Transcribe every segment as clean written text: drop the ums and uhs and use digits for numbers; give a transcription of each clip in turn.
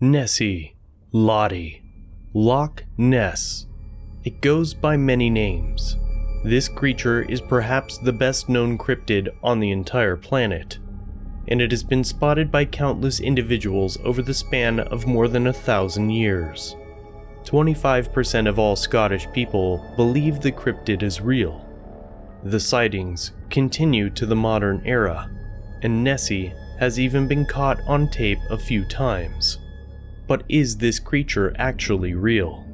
Nessie, Lottie, Loch Ness. It goes by many names. This creature is perhaps the best known cryptid on the entire planet, and it has been spotted by countless individuals over the span of more than 1,000 years. 25% of all Scottish people believe the cryptid is real. The sightings continue to the modern era, and Nessie has even been caught on tape a few times. But is this creature actually real?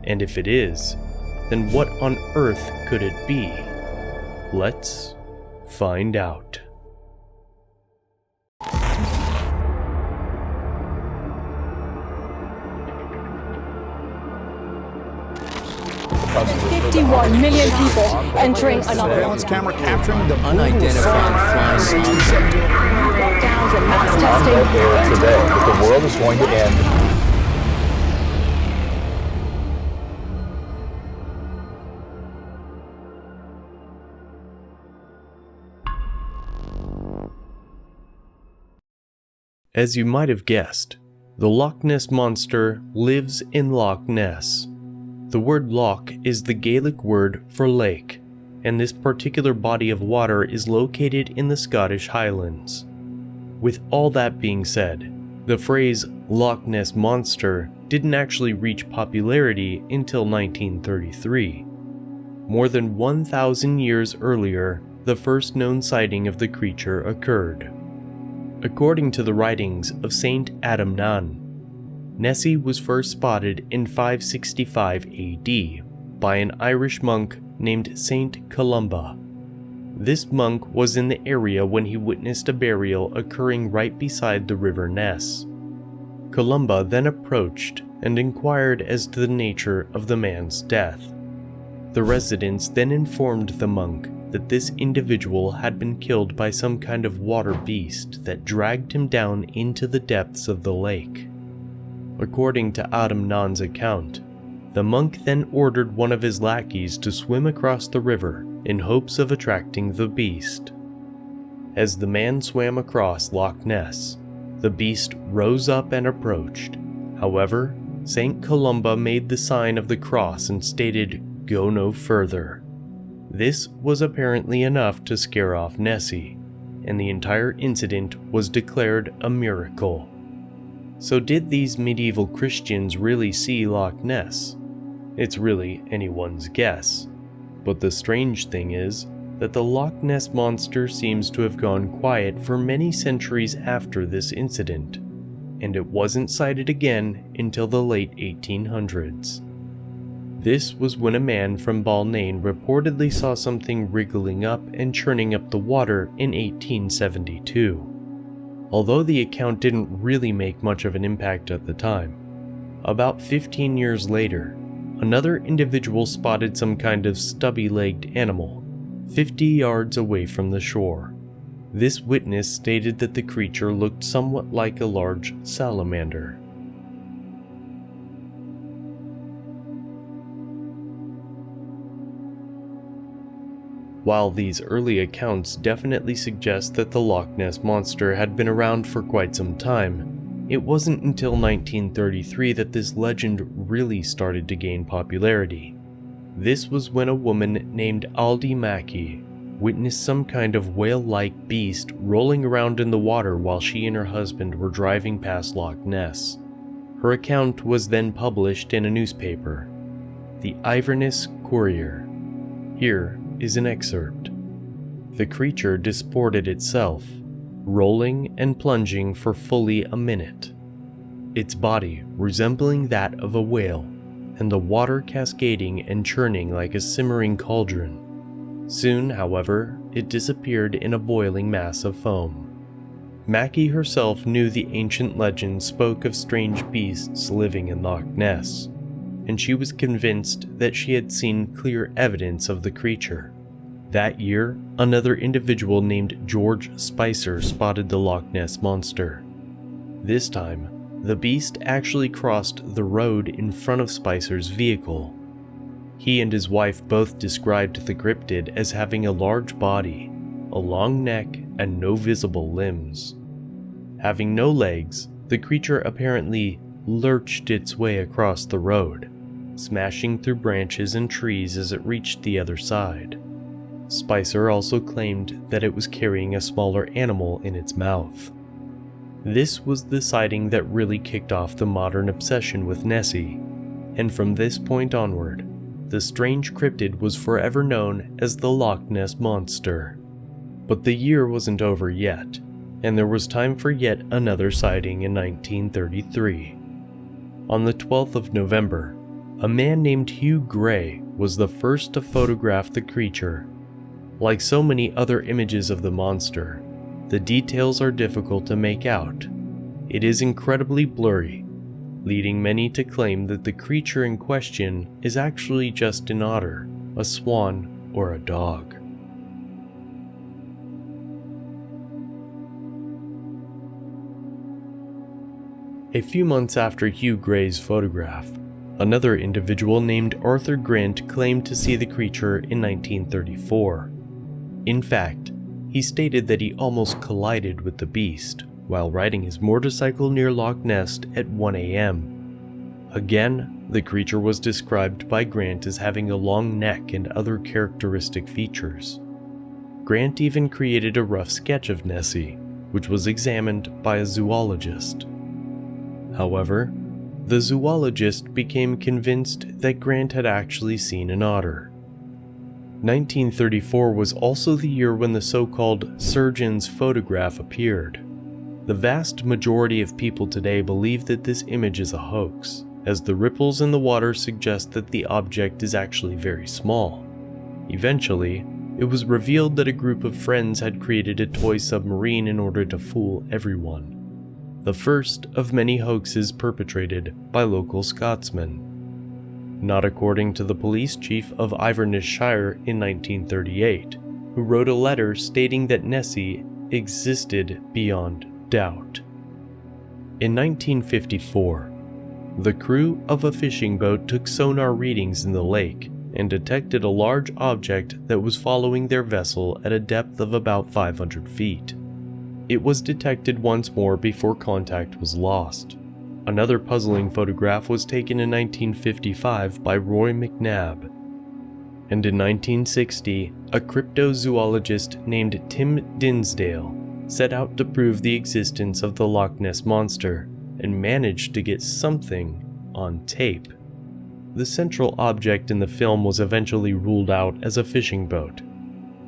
And if it is, then what on earth could it be? Let's find out. With 51 million people entering another Surveillance camera capturing the unidentified flying lockdowns and mass testing. Today, that the world is going to end. As you might have guessed, the Loch Ness Monster lives in Loch Ness. The word loch is the Gaelic word for lake, and this particular body of water is located in the Scottish Highlands. With all that being said, the phrase Loch Ness Monster didn't actually reach popularity until 1933. More than 1,000 years earlier, the first known sighting of the creature occurred. According to the writings of Saint Adamnan, Nessie was first spotted in 565 AD by an Irish monk named Saint Columba. This monk was in the area when he witnessed a burial occurring right beside the River Ness. Columba then approached and inquired as to the nature of the man's death. The residents then informed the monk that this individual had been killed by some kind of water beast that dragged him down into the depths of the lake. According to Adamnan's account, the monk then ordered one of his lackeys to swim across the river in hopes of attracting the beast. As the man swam across Loch Ness, the beast rose up and approached. However, Saint Columba made the sign of the cross and stated, "Go no further." This was apparently enough to scare off Nessie, and the entire incident was declared a miracle. So did these medieval Christians really see Loch Ness? It's really anyone's guess. But the strange thing is that the Loch Ness Monster seems to have gone quiet for many centuries after this incident, and it wasn't sighted again until the late 1800s. This was when a man from Balnain reportedly saw something wriggling up and churning up the water in 1872. Although the account didn't really make much of an impact at the time, about 15 years later, another individual spotted some kind of stubby-legged animal 50 yards away from the shore. This witness stated that the creature looked somewhat like a large salamander. While these early accounts definitely suggest that the Loch Ness Monster had been around for quite some time, it wasn't until 1933 that this legend really started to gain popularity. This was when a woman named Aldi Mackey witnessed some kind of whale-like beast rolling around in the water while she and her husband were driving past Loch Ness. Her account was then published in a newspaper, the Inverness Courier. Here is an excerpt. The creature disported itself, rolling and plunging for fully a minute, its body resembling that of a whale, and the water cascading and churning like a simmering cauldron. Soon, however, it disappeared in a boiling mass of foam. Mackey herself knew the ancient legend spoke of strange beasts living in Loch Ness, and she was convinced that she had seen clear evidence of the creature. That year, another individual named George Spicer spotted the Loch Ness Monster. This time, the beast actually crossed the road in front of Spicer's vehicle. He and his wife both described the cryptid as having a large body, a long neck, and no visible limbs. Having no legs, The creature apparently lurched its way across the road, smashing through branches and trees as it reached the other side. Spicer also claimed that it was carrying a smaller animal in its mouth. This was the sighting that really kicked off the modern obsession with Nessie, and from this point onward, the strange cryptid was forever known as the Loch Ness Monster. But the year wasn't over yet, and there was time for yet another sighting in 1933. On the 12th of November, a man named Hugh Gray was the first to photograph the creature. Like so many other images of the monster, the details are difficult to make out. It is incredibly blurry, leading many to claim that the creature in question is actually just an otter, a swan, or a dog. A few months after Hugh Gray's photograph, another individual named Arthur Grant claimed to see the creature in 1934. In fact, he stated that he almost collided with the beast while riding his motorcycle near Loch Ness at 1 a.m. Again, the creature was described by Grant as having a long neck and other characteristic features. Grant even created a rough sketch of Nessie, which was examined by a zoologist. However, the zoologist became convinced that Grant had actually seen an otter. 1934 was also the year when the so-called surgeon's photograph appeared. The vast majority of people today believe that this image is a hoax, as the ripples in the water suggest that the object is actually very small. Eventually, it was revealed that a group of friends had created a toy submarine in order to fool everyone. The first of many hoaxes perpetrated by local Scotsmen. Not according to the police chief of Inverness Shire in 1938, who wrote a letter stating that Nessie existed beyond doubt. In 1954, the crew of a fishing boat took sonar readings in the lake and detected a large object that was following their vessel at a depth of about 500 feet. It was detected once more before contact was lost. Another puzzling photograph was taken in 1955 by Roy McNabb. And in 1960, a cryptozoologist named Tim Dinsdale set out to prove the existence of the Loch Ness Monster and managed to get something on tape. The central object in the film was eventually ruled out as a fishing boat,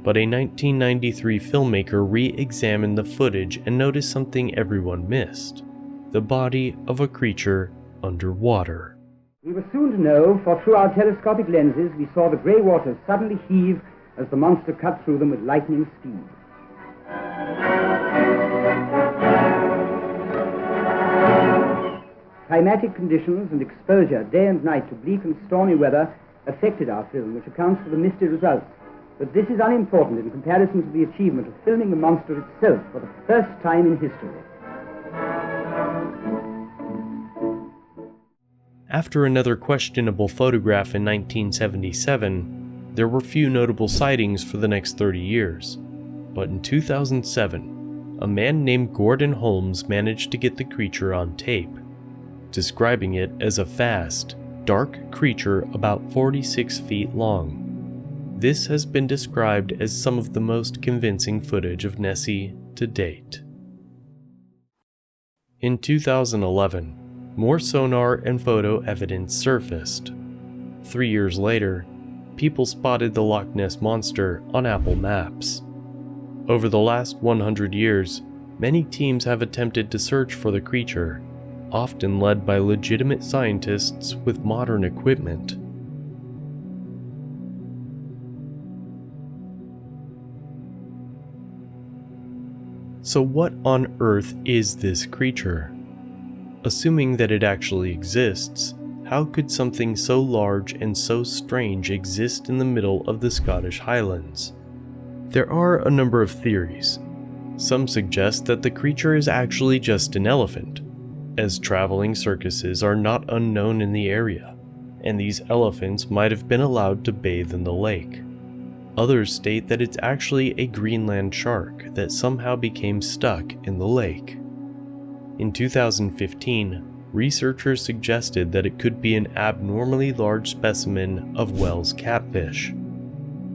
but a 1993 filmmaker re-examined the footage and noticed something everyone missed: the body of a creature underwater. We were soon to know, for through our telescopic lenses we saw the grey waters suddenly heave as the monster cut through them with lightning speed. Climatic conditions and exposure day and night to bleak and stormy weather affected our film, which accounts for the misty results. But this is unimportant in comparison to the achievement of filming the monster itself for the first time in history. After another questionable photograph in 1977, there were few notable sightings for the next 30 years. But in 2007, a man named Gordon Holmes managed to get the creature on tape, describing it as a fast, dark creature about 46 feet long. This has been described as some of the most convincing footage of Nessie to date. In 2011, more sonar and photo evidence surfaced. 3 years later, people spotted the Loch Ness Monster on Apple Maps. Over the last 100 years, many teams have attempted to search for the creature, often led by legitimate scientists with modern equipment. So what on earth is this creature? Assuming that it actually exists, how could something so large and so strange exist in the middle of the Scottish Highlands? There are a number of theories. Some suggest that the creature is actually just an elephant, as traveling circuses are not unknown in the area, and these elephants might have been allowed to bathe in the lake. Others state that it's actually a Greenland shark that somehow became stuck in the lake. In 2015, researchers suggested that it could be an abnormally large specimen of Wells catfish.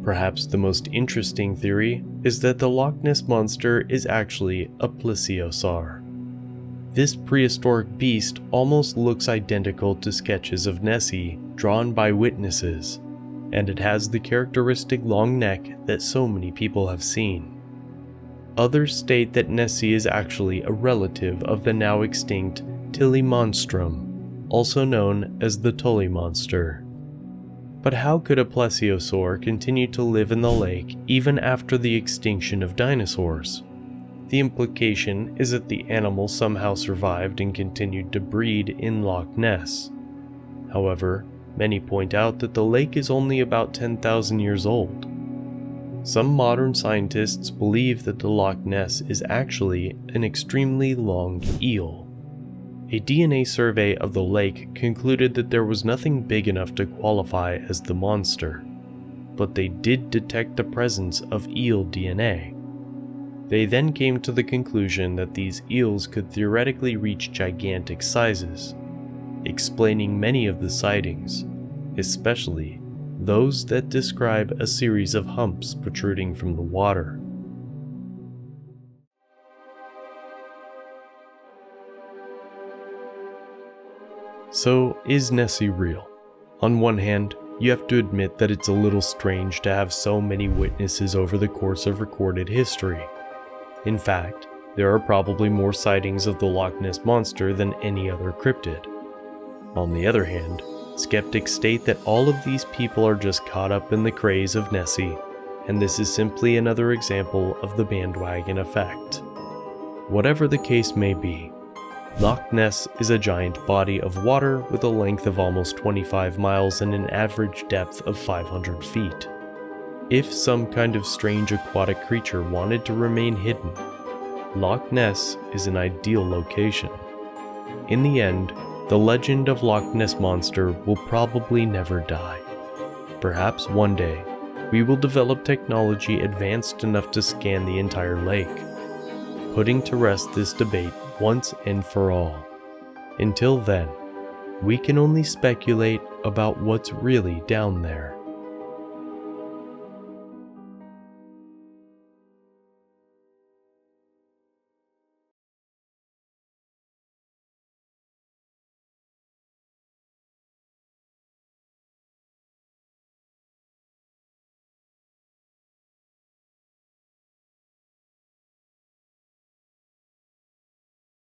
Perhaps the most interesting theory is that the Loch Ness Monster is actually a plesiosaur. This prehistoric beast almost looks identical to sketches of Nessie drawn by witnesses, and it has the characteristic long neck that so many people have seen. Others state that Nessie is actually a relative of the now extinct Tilly monstrum, also known as the Tully monster. But how could a plesiosaur continue to live in the lake even after the extinction of dinosaurs? The implication is that the animal somehow survived and continued to breed in Loch Ness. However, many point out that the lake is only about 10,000 years old. Some modern scientists believe that the Loch Ness is actually an extremely long eel. A DNA survey of the lake concluded that there was nothing big enough to qualify as the monster, but they did detect the presence of eel DNA. They then came to the conclusion that these eels could theoretically reach gigantic sizes, explaining many of the sightings, especially those that describe a series of humps protruding from the water. So, is Nessie real? On one hand, you have to admit that it's a little strange to have so many witnesses over the course of recorded history. In fact, there are probably more sightings of the Loch Ness Monster than any other cryptid. On the other hand, skeptics state that all of these people are just caught up in the craze of Nessie, and this is simply another example of the bandwagon effect. Whatever the case may be, Loch Ness is a giant body of water with a length of almost 25 miles and an average depth of 500 feet. If some kind of strange aquatic creature wanted to remain hidden, Loch Ness is an ideal location. In the end, the legend of Loch Ness Monster will probably never die. Perhaps one day, we will develop technology advanced enough to scan the entire lake, putting to rest this debate once and for all. Until then, we can only speculate about what's really down there.